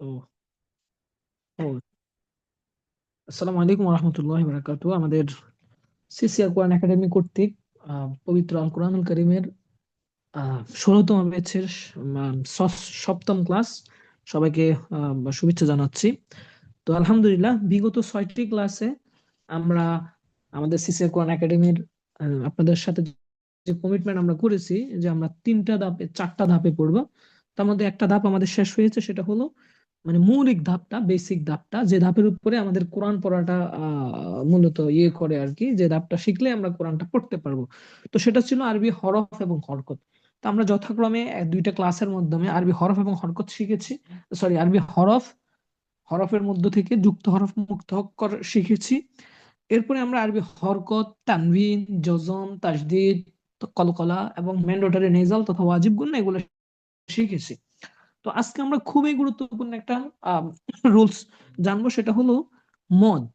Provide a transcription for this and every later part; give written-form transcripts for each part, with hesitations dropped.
ও ও আসসালামু আলাইকুম রহমতুল্লাহি বারাকাতুহু। আমাদের সিসিআর কোরআন একাডেমি কর্তৃক পবিত্র আল কোরআনুল কারীমের 16তম ব্যাচের সপ্তম ক্লাস সবাইকে শুভেচ্ছা জানাচ্ছি। তো আলহামদুলিল্লাহ বিগত 6টি ক্লাসে আমরা আমাদের সিসিআর কোরআন একাডেমির আপনাদের সাথে যে কমিটমেন্ট আমরা করেছি যে আমরা 4টা ধাপে পড়বো। তার মধ্যে একটা ধাপ আমাদের শেষ হয়েছে, সেটা হলো মানে মৌলিক ধাপটা, বেসিক ধাপটা, যে ধাপের উপরে আমাদের কোরআন পড়াটা মূলত করে আর কি, যে ধাপটা শিখলে আমরা কোরআনটা পড়তে পারবো। তো সেটা ছিল আরবি হরফ এবং হরকত। তো আমরা যথাক্রমে দুইটা ক্লাসের মাধ্যমে আরবি হরফ এবং হরকত শিখেছি। সরি, আরবি হরফের মধ্য থেকে যুক্ত হরফ মুক্ত অক্ষর শিখেছি। এরপরে আমরা আরবি হরকত, তানভিন, জজম, তাসদিদ, কলকলা এবং ম্যান্ডেটরি নেজাল তথা ওয়াজিব গুণ এগুলো শিখেছি। তো আজকে আমরা খুবই গুরুত্বপূর্ণ একটা রুলস জানবো, সেটা হলো মদ।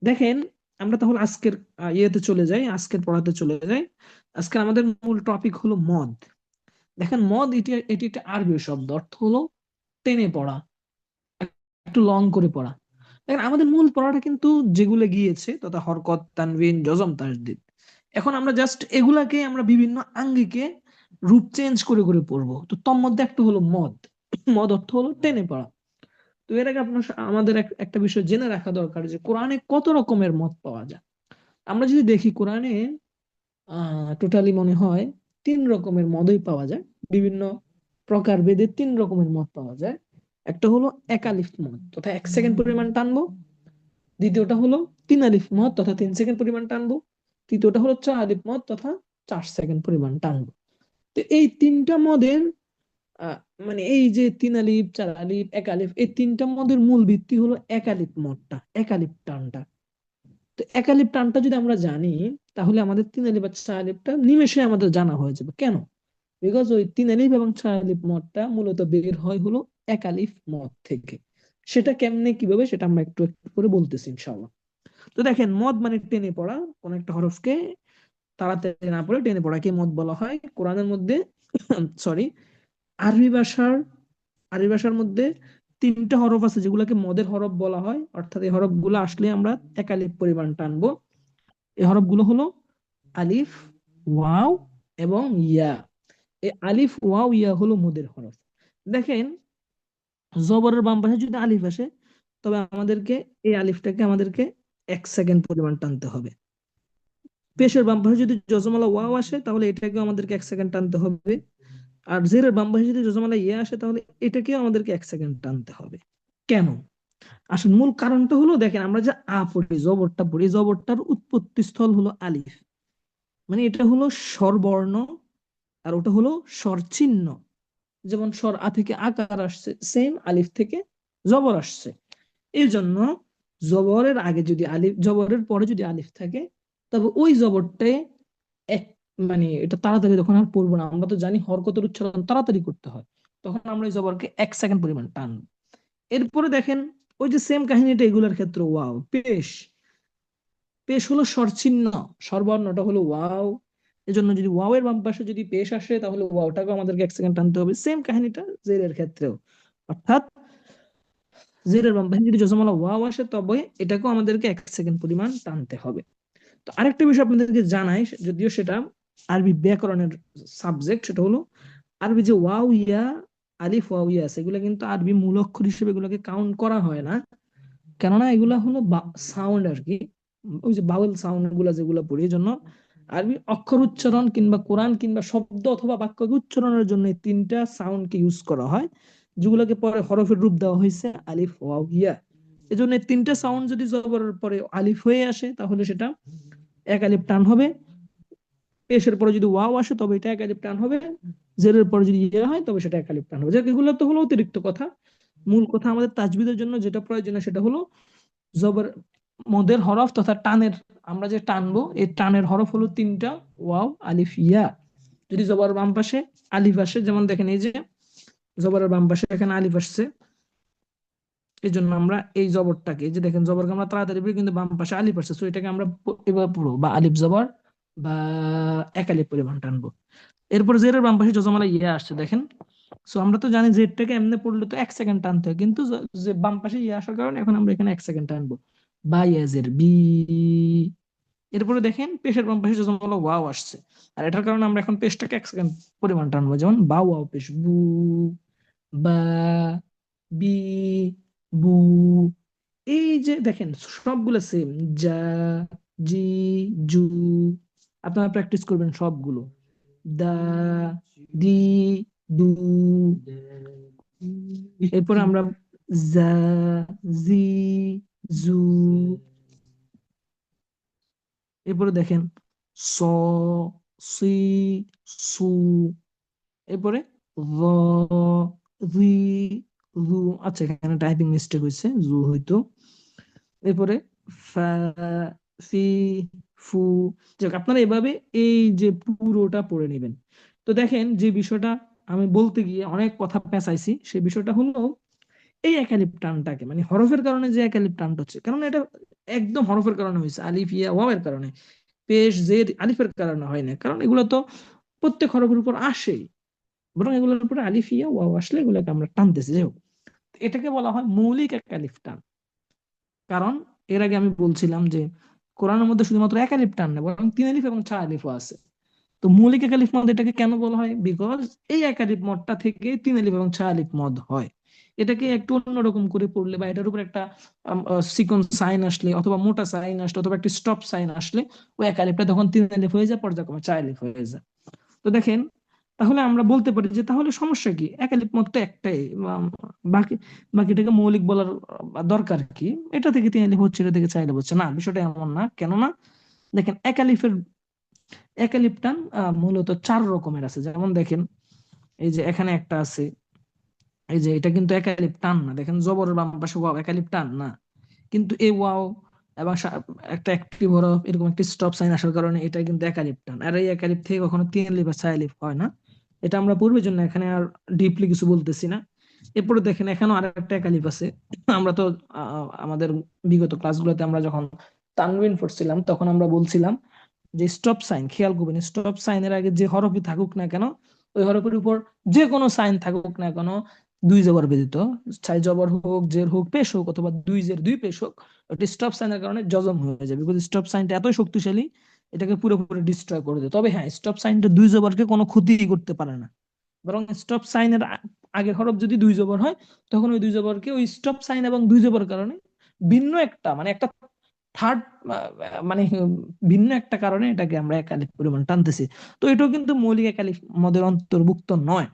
দেখেন, আমরা তাহলে আজকের আজকের পড়াতে চলে যাই। আজকে আমাদের মূল টপিক হলো মদ। দেখেন, মদ এটি এটি একটা আরবি শব্দ, অর্থ হলো টেনে পড়া, একটু লং করে পড়া। দেখেন, আমাদের মূল পড়াটা কিন্তু যেগুলো গিয়েছে তথা হরকত, তানভিন, জজম, তাসদিদ। এখন আমরা জাস্ট এগুলাকে আমরা বিভিন্ন আঙ্গিকে রূপ চেঞ্জ করে করে পড়বো। তো তন্মধ্যে একটা হলো মদ। মদ অর্থ হলো টেনে পড়া। তো এর আগে আমাদের একটা বিষয় জেনে রাখা দরকার যে কোরআনে কত রকমের মত পাওয়া যায়। আমরা যদি দেখি কোরআনে টোটালি মনে হয় 3 রকমের মদই পাওয়া যায়। বিভিন্ন প্রকার ভেদে 3 রকমের মদ পাওয়া যায়। একটা হলো একালিফ মদ তথা 1 সেকেন্ড পরিমাণ টানবো। দ্বিতীয়টা হলো 3 আলিফ মদ তথা 3 সেকেন্ড পরিমাণ টানবো। তৃতীয়টা হলো 4 আলিফ মদ তথা 4 সেকেন্ড পরিমাণ টানবো। তো এই তিনটা মদের আহ, মানে এই যে 3 আলিফ, 4 আলিফ, 1 আলিফ, এই তিনটা মদের মূল ভিত্তি হলো একালিফ মদটা, একালিফ টানটা। তো একালিফ টানটা যদি আমরা জানি, তাহলে আমাদের 3 আলিফ আর 4 আলিফটা নিমেষে আমাদের জানা হয়ে যাবে। কেন? বিকজ ওই 3 আলিফ এবং 4 আলিফ মদটা মূলত বের হয় হলো একালিফ মদ থেকে। সেটা কেমনে কিভাবে সেটা আমরা একটু একটু করে বলতেছি ইনশাআল্লাহ। তো দেখেন, মদ মানে টেনে পড়া, কোন একটা হরফকে তাড়াতাড়ি না পড়ে টেনে পড়াকে মদ বলা হয় কোরআনের মধ্যে। সরি, আরবি ভাষার আরবি ভাষার মধ্যে 3টা হরফ আছে যেগুলোকে মদের হরফ বলা হয়, অর্থাৎ এই হরফ গুলো আসলে আমরা 1 আলিফ পরিমাণ টানবো। এই হরফ গুলো হলো আলিফ, ওয়াও এবং ইয়া। এই আলিফ, ওয়াও, ইয়া হলো মদের হরফ। দেখেন, জবরের বাম পাশে যদি আলিফ আসে, তবে এই আলিফটাকে আমাদেরকে 1 সেকেন্ড পরিমাণ টানতে হবে। পেশের বাম পাশে যদি যজমালা ওয়াও আসে, তাহলে এটাকেও আমাদেরকে 1 সেকেন্ড টানতে হবে। আর জেরের বাম পাশে যদি যজমালা ইয়া আসে, তাহলে এটাকেও আমাদেরকে 1 সেকেন্ড টানতে হবে। কেন? আসলে মূল কারণটা হলো, দেখেন, আমরা যে পড়ি, জবরটা পড়ি, জবরটার উৎপত্তি স্থল হলো আলিফ। মানে এটা হলো স্বরবর্ণ, আর ওটা হলো স্বর চিহ্ন। যেমন স্বর আ থেকে আকার আসছে, সেম আলিফ থেকে জবর আসছে। এই জন্য জবরের পরে যদি আলিফ থাকে, তবে ওই জবরটাই এক মানে এটা তাড়াতাড়ি তখন আর পড়বো না। আমরা তো জানি হরকতের উচ্চারণ তাড়াতাড়ি করতে হয়, তখন আমরা এই জবরকে 1 সেকেন্ড পরিমাণ টান। এরপরে দেখেন, ওই যে সেম কাহিনীটা এগুলোর ক্ষেত্রে ওয়াও, পেশ। পেশ হলো স্বরচিহ্ন, স্বরবর্ণটা হলো ওয়াও। এজন্য যদি ওয়াও এর বাম পাশে যদি পেশ আসে, তাহলে ওয়াওটাকে আমাদেরকে 1 সেকেন্ড টানতে হবে। সেম কাহিনীটা জেরের ক্ষেত্রেও, অর্থাৎ জেরের বাম পাশে যদি জজমালা ওয়াও আসে, তবে এটাকেও আমাদেরকে 1 সেকেন্ড পরিমাণ টানতে হবে। তো আরেকটা বিষয় আপনাদেরকে জানাই, যদিও সেটা আরবি ব্যাকরণের সাবজেক্ট, সেটা হলো আরবি যে ওয়াও ইয়া, আলিফ ওয়াও ইয়া আছে, এগুলো কিন্তু আরবি মূল অক্ষর হিসেবে এগুলোকে কাউন্ট করা হয় না। কেননা এগুলা হলো সাউন্ড আর কি, ওই যে বাউল সাউন্ড গুলা যেগুলো পড়ি, এই জন্য আরবি অক্ষর উচ্চারণ কিংবা কোরআন কিংবা শব্দ অথবা বাক্য উচ্চারণের জন্য এই 3টা সাউন্ডকে ইউজ করা হয়, যেগুলোকে পরে হরফের রূপ দেওয়া হয়েছে আলিফ ওয়াও ইয়া। এজন্য এই 3টা সাউন্ড যদি জবরের পরে আলিফ হয়ে আসে, তাহলে সেটা 1 আলিফ টান হবে। পেশের পরে যদি ওয়াও আসে, তবে এটা 1 আলিফ টান হবে। জেরের পরে যদি ইয়া হয়, তবে সেটা 1 আলিফ টান হবে। যাক, এগুলো তো হলো অতিরিক্ত কথা। মূল কথা আমাদের তাজবিদের জন্য যেটা প্রয়োজনীয়, সেটা হলো জবর, মদের হরফ তথা টানের, আমরা যে টানবো এই টানের হরফ হলো 3টা, ওয়াও, আলিফ, ইয়া। যদি জবর বাম পাশে আলিফ আসে, যেমন দেখেন এই যে জবরের বাম পাশে এখানে আলিফ আসছে, এই জন্য আমরা এই জবরটাকে, এই যে দেখেন জবরকে আমরা তাড়াতাড়ি পড়ি, কিন্তু বাম পাশে আলিফ আসছে, তো এটাকে আমরা এভাবে পড়বো, বা আলিফ জবর বা 1 আলিফ পরিমাণ টানবো। এরপর জেরের বাম পাশে যজমালা ইয়া আসছে, দেখেন সো আমরা তো জানি জেডটাকে এমনি পড়লে তো 1 সেকেন্ড টানতে হয়, কিন্তু যে বাম পাশে ইয়ে আসার কারণে এখন আমরা এখানে 1 সেকেন্ড টানবো। বা ইয়াজের বি। এরপরে দেখেন পেশের বাম পাশে যখন হলো ওয়াও আসছে, আর এটার কারণে আমরা এখন পেশটাকে 1 সেকেন্ড পরিমাণ টানবো, যেমন বা ওয়াও পেশ বু, বা, বি, বু। এই যে দেখেন সবগুলো সেম, যা, জি, জু। আপনারা প্র্যাকটিস করবেন সবগুলো। দা, দি, দু। এরপরে আমরা জা, জি, জু। এরপরে দেখেন স, সি, সু। এরপরে র, রি, রু। আচ্ছা, এখানে টাইপিং মিস্টেক হয়েছে, জু হইতো। এরপরে ফা, ফি, ফু। যাক, আপনারা এভাবে এই যে পুরোটা পড়ে নেবেন। তো দেখেন যে বিষয়টা আমি বলতে গিয়ে অনেক কথা পেঁচাইছি, সেই বিষয়টা হলো এই একালিপ টানটাকে, মানে হরফের কারণে যে একালিপ টানটা হচ্ছে, কারণ এটা একদম হরফের কারণে হয়েছে, আলিফ ইয়া ওয়াও এর কারণে। পেশ জের আলিফের কারণে হয় না, কারণ এগুলো তো প্রত্যেক হরফের উপর আসেই, বরং এগুলোর উপরে আলিফ ইয়া ওয়াও আসলে এগুলোকে আমরা টানতেছি। যাই হোক, এটাকে বলা হয় মৌলিক একালিফ টান। কারণ এর আগে আমি বলছিলাম যে কোরআনের মধ্যে শুধুমাত্র এক আলিফ টান না, বরং 3 আলিফ এবং 4 আলিফও আছে। তো মৌলিক এক আলিফ মদ এটাকে কেন বলা হয়? বিকজ এই এক আলিফ মদটা থেকে 3 আলিফ এবং 4 আলিফ মদ হয়। এটাকে একটু অন্যরকম করে পড়লে বা এটার উপর একটা সিকোয়েন্স সাইন আসলে, অথবা মোটা সাইন আসলে, অথবা একটা স্টপ সাইন আসলে, ওই এক আলিফটা তখন 3 আলিফ হয়ে যায়, পর্যায়ক্রমে 4 আলিফ হয়ে যায়। তো দেখেন, তাহলে আমরা বলতে পারি যে তাহলে সমস্যা কি, একালিপ মত তো একটাই। বাকি বাকিটাকে মৌলিক বলার দরকার কি? এটা থেকে 3 আলিফ হচ্ছে, এটা থেকে 4 আলিফ হচ্ছে না, বিষয়টা এমন না। কেননা দেখেন একালিপ টান মূলত 4 রকমের আছে। যেমন দেখেন, এই যে এখানে একটা আছে, এই যে এটা কিন্তু একালিপ টান না। দেখেন জবরের বাম পাশে ওয়াও, একালিপ টান না। কিন্তু এই ওয়াও এবং একটা অ্যাক্টিভ হরফ, এরকম একটা স্টপ সাইন আসার কারণে এটা কিন্তু একালিপ টান। আর এই একালিপ থেকে কখনো 3 আলিফ বা 4 আলিফ হয় না। এটা আমরা পূর্বের জন্য এখানে আর ডিপলি কিছু বলতেছি না। এরপরে দেখেন এখানেও আর একটা একালিফ আছে। আমরা তো আমাদের বিগত ক্লাসগুলোতে আমরা যখন তানবিন পড়ছিলাম তখন আমরা বলছিলাম যে স্টপ সাইন, খেয়াল করবেন, স্টপ সাইনের আগে যে হরফই থাকুক না কেন, ওই হরফের উপর যে কোনো সাইন থাকুক না কেন, 2 জবর ব্যতীত, চাই জবর হোক, জের হোক, পেশ হোক, অথবা 2 জের 2 পেশ হোক, ওটা স্টপ সাইনের কারণে জজম হয়ে যাবে। বিকজ স্টপ সাইনটা এতই শক্তিশালী, এটাকে পুরোপুরি ডিস্ট্রয় করে দেয়। তবে হ্যাঁ, স্টপ সাইনটা 2 জবরকে কোনো ক্ষতি করতে পারে না। বরং স্টপ সাইনের আগের হরফ যদি 2 জবর হয়, তখন ওই 2 জবরকে ওই স্টপ সাইন এবং 2 জবর কারণে ভিন্ন একটা, মানে একটা থার্ড, মানে ভিন্ন একটা কারণে এটাকে আমরা একালিফ পরিমাণ টানতেছি। তো এটাও কিন্তু মৌলিক একালিফ মদের অন্তর্ভুক্ত নয়।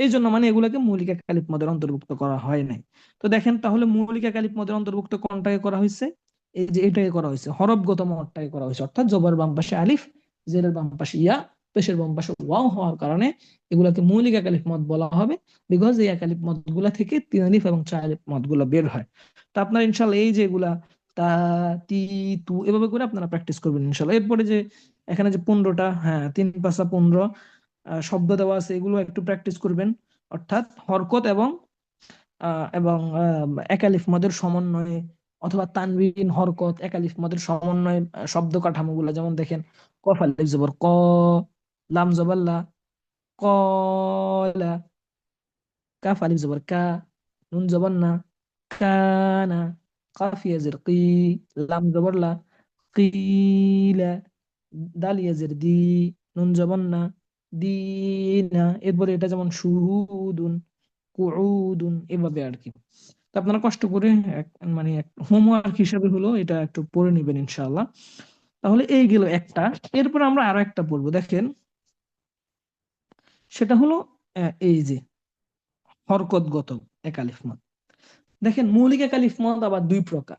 এই জন্য মানে এগুলোকে মৌলিক একালিফ মদের অন্তর্ভুক্ত করা হয় নাই। তো দেখেন, তাহলে মৌলিক একালিফ মদের অন্তর্ভুক্ত কোনটাকে করা হয়েছে? এই যে এটাকে করা হয়েছে, হরফগত মদটাকে করা হয়েছে, অর্থাৎ জবর বাম পাশে আলিফ, জেরের বাম পাশে ইয়া, পেশের বাম পাশে ওয়াও হওয়ার কারণে এগুলাকে মৌলিক একালিফ মদ বলা হবে। বিকজ এই একালিফ মদ গুলা থেকে 3 আলিফ এবং 4 আলিফ মদ গুলা বের হয়। তো আপনার ইনশাল্লাহ এই যে এগুলা তা, তি, তু, এভাবে করে আপনারা প্র্যাকটিস করবেন ইনশাল্লাহ। এরপরে যে এখানে যে 15টা, হ্যাঁ 3 5 15 শব্দ দেওয়া আছে, এগুলো একটু প্র্যাকটিস করবেন। অর্থাৎ হরকত এবং একালিফ মদের সমন্বয়ে, অথবা তানবিন, হরকত, একালিফ মদের সমন্বয়ে শব্দ কাঠামোগুলো, যেমন দেখেন কফ আলিফ জবর ক, লাম জবর লা, কলা, কাফ আলিফ জবর কা, নুন জবর না, কানা, কাফ ইয়াজের কি, লাম জবর লা, কিলা, দাল ইয়াজের দি, নুন জবর না, দিনা। এরপরে এটা যেমন শুহুদুন, কুউদুন, এভাবে আর কি। তো আপনারা কষ্ট করে মানে হোমওয়ার্ক হিসাবে হলো এটা একটু পড়ে নেবেন ইনশাআল্লাহ। তাহলে এই গেল একটা। এরপর আমরা আরো একটা পড়বো, দেখেন সেটা হলো এই যে হরকতগত একালিফ মদ। দেখেন মৌলিক একালিফ মদ আবার 2 প্রকার।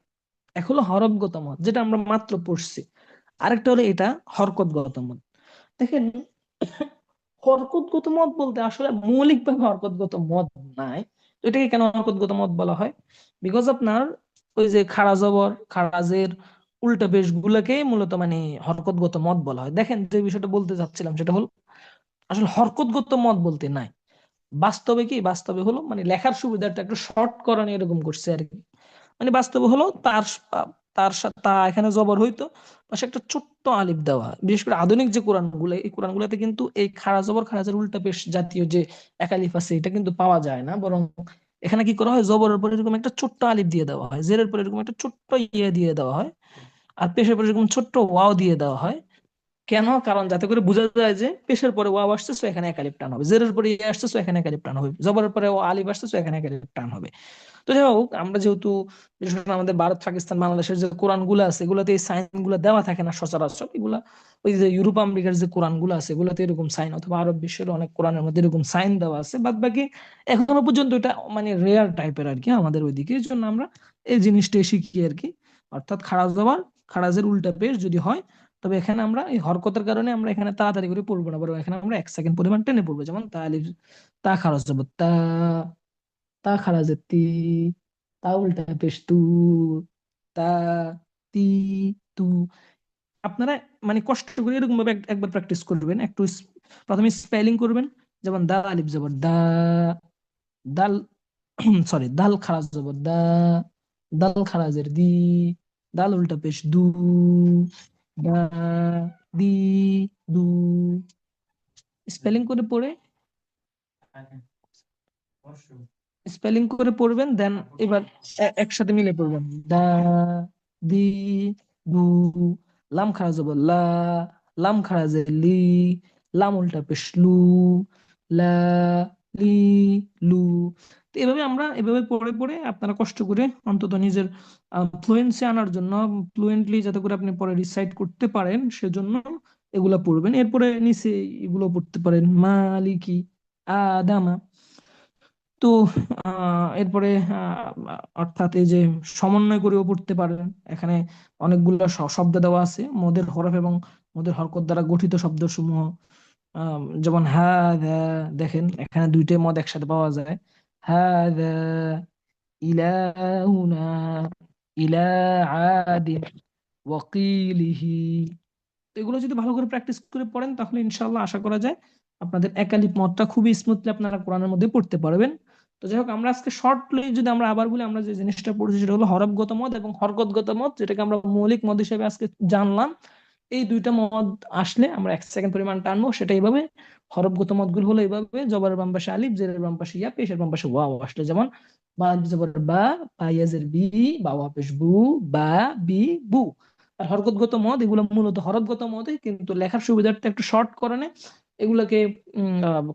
এক হলো হরফগত মদ, যেটা আমরা মাত্র পড়ছি। আরেকটা হলো এটা হরকতগত মদ। দেখেন, হরকতগত মদ বলতে আসলে মৌলিকভাবে হরকতগত মদ নাই। তো এটাকে কেন হরকতগত মদ বলা হয়? বিকজ আপনার ওই যে খাড়া জবর, খাড়াজের উল্টা পেশ গুলাকে মূলত মানে হরকতগত মদ বলা হয়। দেখেন, যে বিষয়টা বলতে চাচ্ছিলাম সেটা হলো আসলে হরকতগত মদ বলতে নাই। বাস্তবে কি, বাস্তবে হলো মানে লেখার সুবিধাটা একটু শর্ট করানো এরকম করছে আর কি। মানে বাস্তবে হলো তার তার সাথে তা এখানে জবর হইতো, পাশে একটা ছোট্ট আলিফ দেওয়া হয়। বিশেষ করে আধুনিক যে কোরআনগুলো, এই কোরআনগুলোতে কিন্তু এই খাড়া জবর খারাজের উল্টা পেশ জাতীয় যে এক আলিফ আছে এটা কিন্তু পাওয়া যায় না, বরং এখানে কি করা হয়, জবরের পর এরকম একটা ছোট্ট আলিফ দিয়ে দেওয়া হয়, জেরের পর এরকম একটা ছোট্ট ইয়ে দিয়ে দেওয়া হয়, আর পেশের পর এরকম ছোট্ট ওয়াও দিয়ে দেওয়া হয়। কেন? কারণ যাতে করে বোঝা যায় যে পেশের পরে ওয়াও আসছে, সো এখানে এক আলিফ টান হবে, জেরের পরে ইয়ে আসছে, সো এখানে এক আলিফ টান হবে, জবরের পরে ও আলিফ আসছে, সো এখানে এক আলিফ টান হবে। তো যাই হোক, আমরা যেহেতু বিশেষ করে আমাদের ভারত পাকিস্তান বাংলাদেশের যে কোরআন গুলো আছে এগুলোতে এই সাইন গুলো দেওয়া থাকে না সচরাচর, এগুলা ওই যে ইউরোপ আমেরিকার যে কোরআন গুলো আছে এগুলোতে এরকম সাইন, অথবা আরব বিশ্বের অনেক কোরআনের মধ্যে এরকম সাইন দেওয়া আছে, বাদ বাকি এখনো পর্যন্ত এটা মানে রেয়ার টাইপের আর কি আমাদের ওইদিকে। এই জন্য আমরা এই জিনিসটাই শিখি আর কি। অর্থাৎ খারাজ জবর খারাজের উল্টা পেশ যদি হয়, তবে এখানে আমরা এই হরকতের কারণে আমরা এখানে তাড়াতাড়ি করে পড়বো না, বরং এখানে আমরা 1 সেকেন্ড পরিমাণ টেনে পড়বো। যেমন তা আলিফ, তা খারাজ জবর তা, তা খারাজের তি, তা উল্টা পেশ তু, তা, তি, তু। আপনারা মানে কষ্ট করে এরকম ভাবে একবার প্র্যাকটিস করবেন একটু। প্রথমে স্পেলিং করবেন, যেমন দা আলিফ জবর দা, দাল সরি দাল খারাজ জবর দা, দাল খারাজের দি, দাল উল্টা পেশ দু, দা, দি, দু। স্পেলিং করে পড়ে স্পেলিং করে পড়বেন, দেন এবার একসাথে মিলে পড়বেন। দা, দি, দু, লাম খারাজ হবে লা, লাম খারাজ লি, লাম উল্টা পেশ লু, লা, লি, লু। তো এভাবে আমরা এভাবে পড়ে পড়ে আপনারা কষ্ট করে অন্তত নিজের ফ্লুয়েন্সি আনার জন্য, ফ্লুয়েন্টলি যাতে করে আপনি পরে রিসাইট করতে পারেন সেজন্য এগুলা পড়বেন। এরপরে নিচে এগুলো পড়তে পারেন, মালিকি, আদামা। তো এরপরে অর্থাৎ এই যে সমন্বয় করেও পড়তে পারেন। এখানে অনেকগুলো শব্দ দেওয়া আছে মদের হরফ এবং মদের হরকত দ্বারা গঠিত শব্দ সমূহ। যেমন হাদা, দেখেন এখানে দুইটাই মদ একসাথে পাওয়া যায়। হাদা ইলাহুনা, ইলা আদিন ওয়াকিলিহি। তো এগুলো যদি ভালো করে প্র্যাকটিস করে পড়েন তাহলে ইনশাআল্লাহ আশা করা যায় আপনাদের একালিপ মতটা খুবই স্মুথলি আপনারা কোরআনের মধ্যে পড়তে পারবেন। তো যাই হোক, আমরা আজকে শর্টলি যদি আমরা আবার বলি, আমরা যে জিনিসটা পড়েছি সেটা হলো হরফগত মত এবং হরকতগত মত, যেটাকে আমরা মৌলিক মত হিসেবে আজকে জানলাম। এই দুইটা মত আসলে আমরা 1 সেকেন্ড পরিমাণ টানবো, সেটা এইভাবে। হরফগত মত গুলো হলো এইভাবে: জবরের বাম পাশে আলিফ, জেরের বাম পাশে ইয়া, পেশের বাম পাশে ওয়াও আসলে, যেমন বা আলিফ জবর বা, পাইয়াজের বি, বা ওয়া পেশ বু, বা, বি, বু। আর হরকতগত মদ এগুলো মূলত হরফগত মদে, কিন্তু লেখার সুবিধার্থে একটু শর্ট করণে এগুলোকে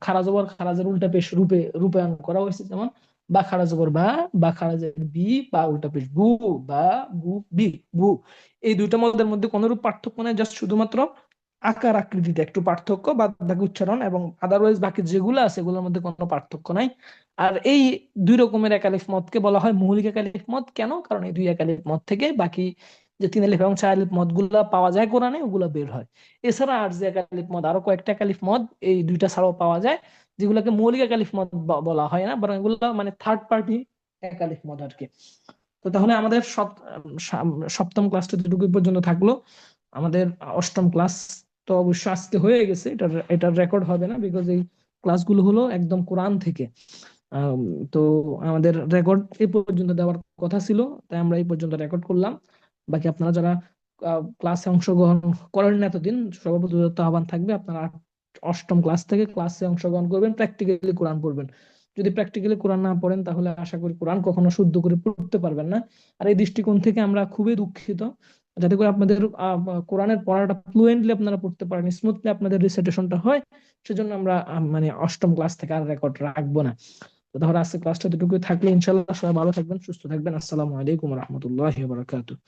খারা জবর খারাজের উল্টা পেশ রূপে রূপায়ণ করা হয়েছে। যেমন বা খারা জবর বা, বা খারাজের বি, বা উল্টা পেশ বু, বা, বু, বি, বু। এই দুইটা মদের মধ্যে কোনরূপ পার্থক্য নেই, জাস্ট শুধুমাত্র আকার আকৃতিতে একটু পার্থক্য, বা বাকি উচ্চারণ এবং আদারওয়াইজ বাকি যেগুলো আছে এগুলোর মধ্যে কোনো পার্থক্য নাই। আর এই দুই রকমের একালিফ মতকে বলা হয় মৌলিক একালিফ মত। কেন? কারণ এই দুই একালিফ মত থেকে বাকি যে 3 আলিফ এবং 4 আলিফ মদ গুলা পাওয়া যায় কোরআনে, ওগুলা বের হয়। এছাড়া আর যে একালিফ মদ, আরো কয়েকটা একালিফ মদ এই দুইটা ছাড়াও পাওয়া যায়, যেগুলোকে মৌলিক একালিফ মদ বলা হয় না, বরং এগুলো মানে থার্ড পার্টি একালিফ মদ আর কি। তো তাহলে আমাদের সপ্তম ক্লাসটা যেটুকু পর্যন্ত থাকলো। আমাদের অষ্টম ক্লাস তো অবশ্য আজকে হয়ে গেছে, এটার রেকর্ড হবে না, বিকজ এই ক্লাসগুলো হলো একদম কোরআন থেকে। আম, তো আমাদের রেকর্ড এই পর্যন্ত দেওয়ার কথা ছিল, তাই আমরা এই পর্যন্ত রেকর্ড করলাম। বাকি আপনারা যারা ক্লাসে অংশগ্রহণ করেন না এতদিন, সভাপতি আহ্বান থাকবে আপনারা অষ্টম ক্লাস থেকে ক্লাসে অংশগ্রহণ করবেন, প্র্যাকটিক্যালি কোরআন পড়বেন। যদি প্র্যাকটিক্যালি কোরআন না পড়েন তাহলে আশা করি কোরআন কখনো শুদ্ধ করে পড়তে পারবেন না। আর এই দৃষ্টিকোণ থেকে আমরা খুবই দুঃখিত। যাতে করে আপনাদের কোরআনের পড়াটা ফ্লুয়েন্টলি আপনারা পড়তে পারেন, স্মুথলি আপনাদের রিসাইটেশনটা হয়, সেজন্য আমরা মানে অষ্টম ক্লাস থেকে আর রেকর্ড রাখবো না। তো তাহলে আজকে ক্লাসটা এতটুকুই থাকলে, ইনশাল্লাহ সবাই ভালো থাকবেন, সুস্থ থাকবেন। আসসালামু আলাইকুম রহমতুল্লাহ বারাকাতুহু।